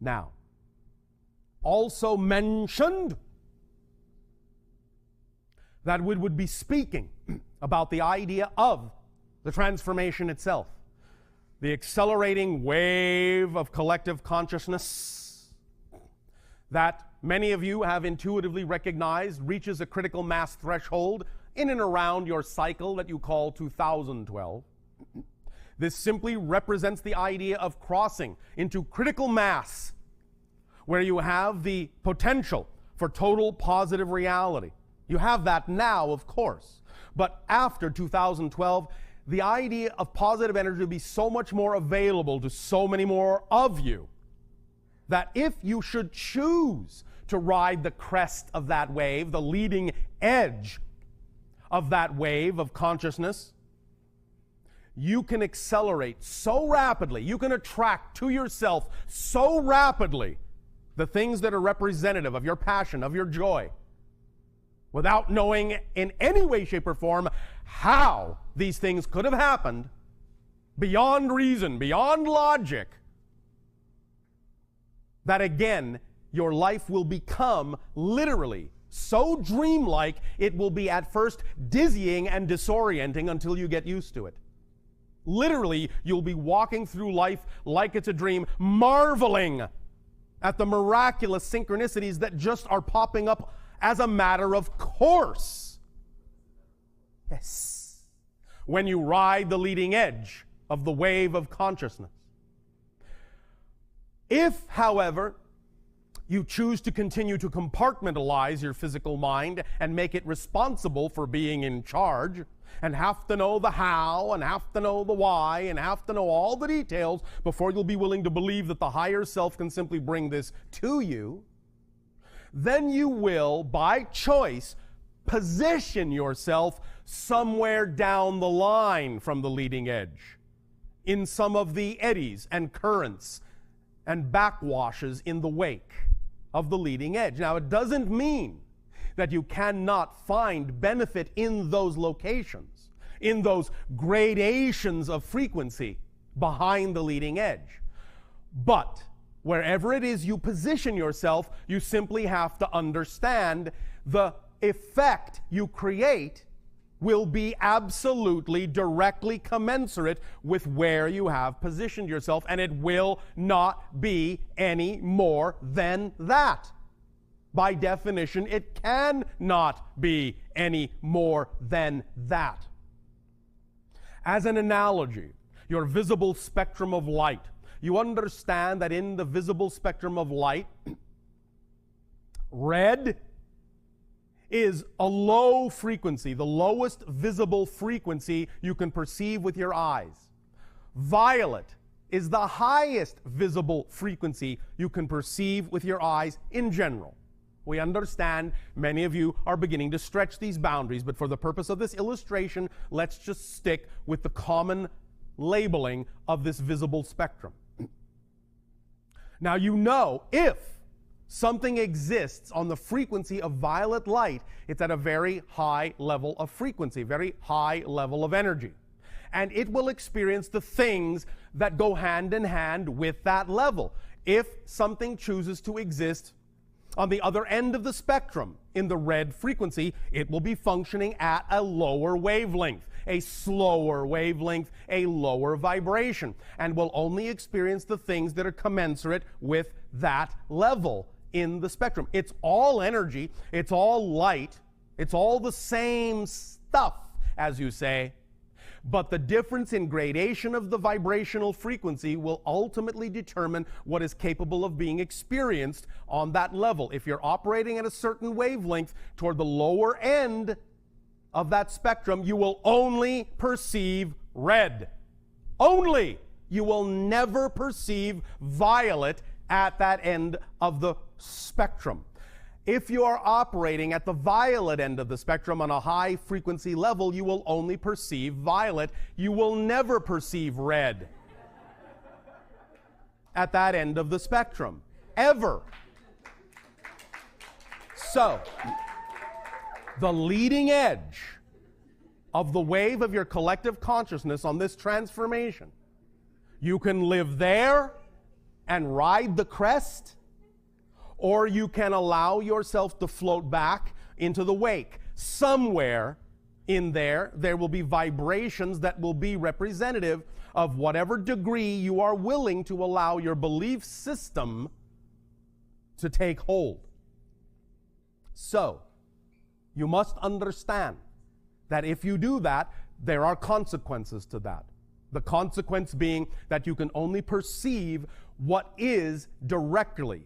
Now, also mentioned that we would be speaking about the idea of the transformation itself, the accelerating wave of collective consciousness that many of you have intuitively recognized reaches a critical mass threshold in and around your cycle that you call 2012. This simply represents the idea of crossing into critical mass, where you have the potential for total positive reality. You have that now, of course, but after 2012, the idea of positive energy will be so much more available to so many more of you that if you should choose to ride the crest of that wave, the leading edge of that wave of consciousness, you can accelerate so rapidly, you can attract to yourself so rapidly the things that are representative of your passion, of your joy, without knowing in any way, shape, or form how these things could have happened, beyond reason, beyond logic, that again, your life will become literally so dreamlike it will be at first dizzying and disorienting until you get used to it. Literally, you'll be walking through life like it's a dream, marveling at the miraculous synchronicities that just are popping up as a matter of course. Yes. When you ride the leading edge of the wave of consciousness. If, however, you choose to continue to compartmentalize your physical mind and make it responsible for being in charge, and have to know the how, and have to know the why, and have to know all the details before you'll be willing to believe that the higher self can simply bring this to you, then you will, by choice, position yourself somewhere down the line from the leading edge, in some of the eddies and currents and backwashes in the wake of the leading edge. Now, it doesn't mean that you cannot find benefit in those locations, in those gradations of frequency behind the leading edge. But wherever it is you position yourself, you simply have to understand the effect you create will be absolutely directly commensurate with where you have positioned yourself, and it will not be any more than that. By definition, it cannot be any more than that. As an analogy, your visible spectrum of light, you understand that in the visible spectrum of light, red is a low frequency, the lowest visible frequency you can perceive with your eyes. Violet is the highest visible frequency you can perceive with your eyes in general. We understand many of you are beginning to stretch these boundaries, but for the purpose of this illustration, let's just stick with the common labeling of this visible spectrum. Now, you know, if something exists on the frequency of violet light, it's at a very high level of frequency, very high level of energy. And it will experience the things that go hand in hand with that level. If something chooses to exist on the other end of the spectrum, in the red frequency, it will be functioning at a lower wavelength, a slower wavelength, a lower vibration, and will only experience the things that are commensurate with that level in the spectrum. It's all energy, it's all light, it's all the same stuff, as you say, but the difference in gradation of the vibrational frequency will ultimately determine what is capable of being experienced on that level. If you're operating at a certain wavelength toward the lower end of that spectrum, you will only perceive red. Only. You will never perceive violet at that end of the spectrum. If you are operating at the violet end of the spectrum on a high frequency level, you will only perceive violet. You will never perceive red at that end of the spectrum, ever. So, the leading edge of the wave of your collective consciousness on this transformation, you can live there and ride the crest, or you can allow yourself to float back into the wake. Somewhere in there will be vibrations that will be representative of whatever degree you are willing to allow your belief system to take hold. So, you must understand that if you do that, there are consequences to that. The consequence being that you can only perceive what is directly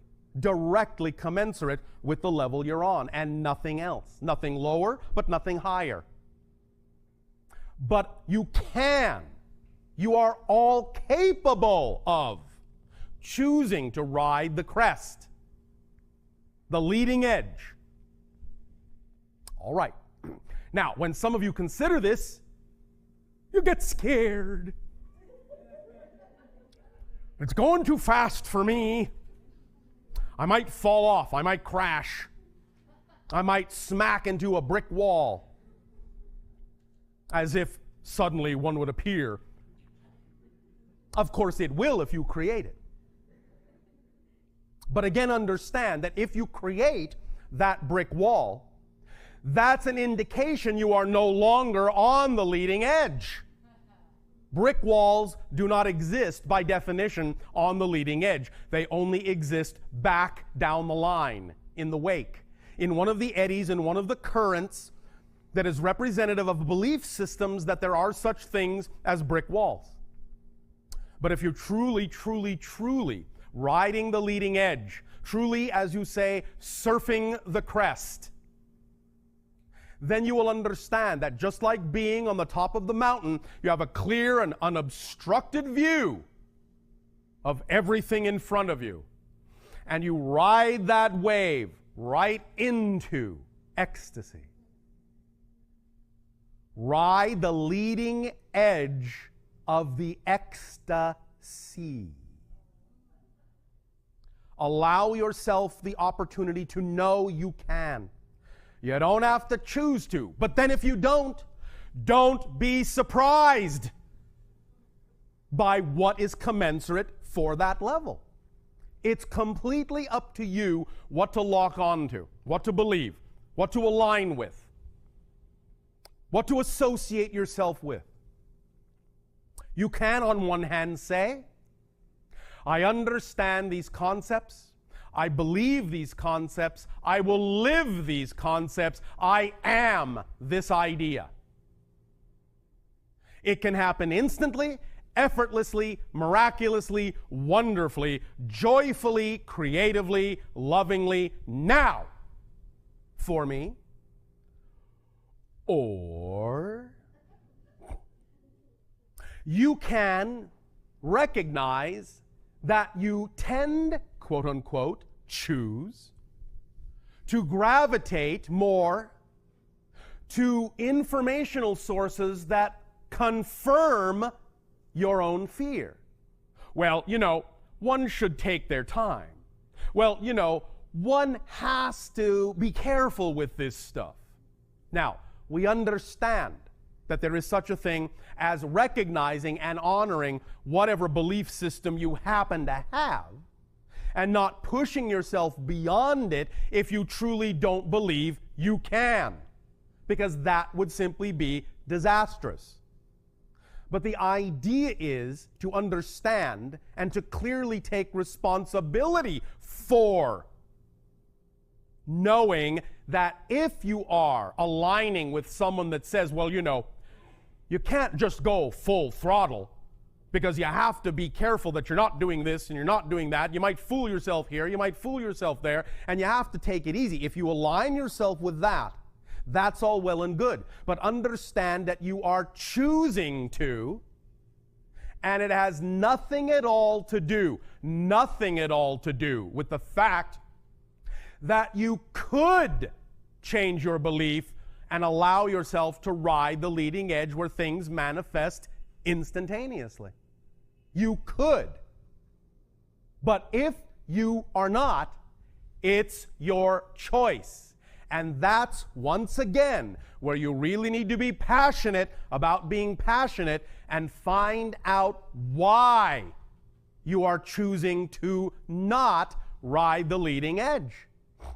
commensurate with the level you're on, and nothing else. Nothing lower, but nothing higher. But you are all capable of choosing to ride the crest, the leading edge. All right. Now, when some of you consider this, you get scared. It's going too fast for me. I might fall off. I might crash. I might smack into a brick wall. As if suddenly one would appear. Of course it will if you create it. But again, understand that if you create that brick wall, that's an indication you are no longer on the leading edge. Brick walls do not exist by definition on the leading edge. They only exist back down the line, in the wake, in one of the eddies, in one of the currents that is representative of belief systems that there are such things as brick walls. But if you're truly riding the leading edge, truly, as you say, surfing the crest, then you will understand that just like being on the top of the mountain, you have a clear and unobstructed view of everything in front of you. And you ride that wave right into ecstasy. Ride the leading edge of the ecstasy. Allow yourself the opportunity to know you can. You don't have to choose to. But then if you don't be surprised by what is commensurate for that level. It's completely up to you what to lock onto, what to believe, what to align with, what to associate yourself with. You can, on one hand, say, I understand these concepts. I believe these concepts. I will live these concepts. I am this idea. It can happen instantly, effortlessly, miraculously, wonderfully, joyfully, creatively, lovingly, now for me. Or you can recognize that you tend, quote unquote, choose to gravitate more to informational sources that confirm your own fear. Well, one should take their time. Well, one has to be careful with this stuff. Now, we understand that there is such a thing as recognizing and honoring whatever belief system you happen to have, and not pushing yourself beyond it if you truly don't believe you can, because that would simply be disastrous. But the idea is to understand and to clearly take responsibility for knowing that if you are aligning with someone that says, well, you can't just go full throttle because you have to be careful that you're not doing this and you're not doing that. You might fool yourself here, you might fool yourself there, and you have to take it easy. If you align yourself with that, that's all well and good. But understand that you are choosing to, and it has nothing at all to do with the fact that you could change your belief and allow yourself to ride the leading edge where things manifest instantaneously. You could. But if you are not, it's your choice. And that's, once again, where you really need to be passionate about being passionate and find out why you are choosing to not ride the leading edge.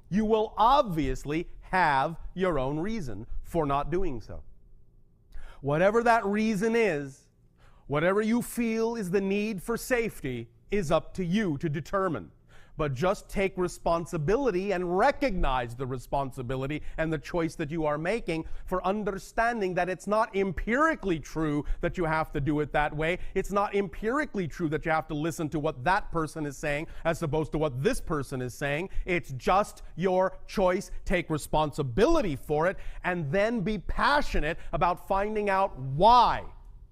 You will obviously have your own reason for not doing so. Whatever that reason is, whatever you feel is the need for safety, is up to you to determine. But just take responsibility and recognize the responsibility and the choice that you are making for understanding that it's not empirically true that you have to do it that way. It's not empirically true that you have to listen to what that person is saying as opposed to what this person is saying. It's just your choice. Take responsibility for it and then be passionate about finding out why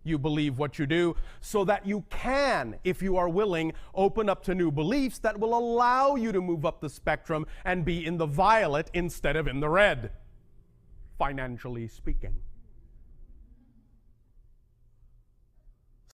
you believe what you do, so that you can, if you are willing, open up to new beliefs that will allow you to move up the spectrum and be in the violet instead of in the red, financially speaking.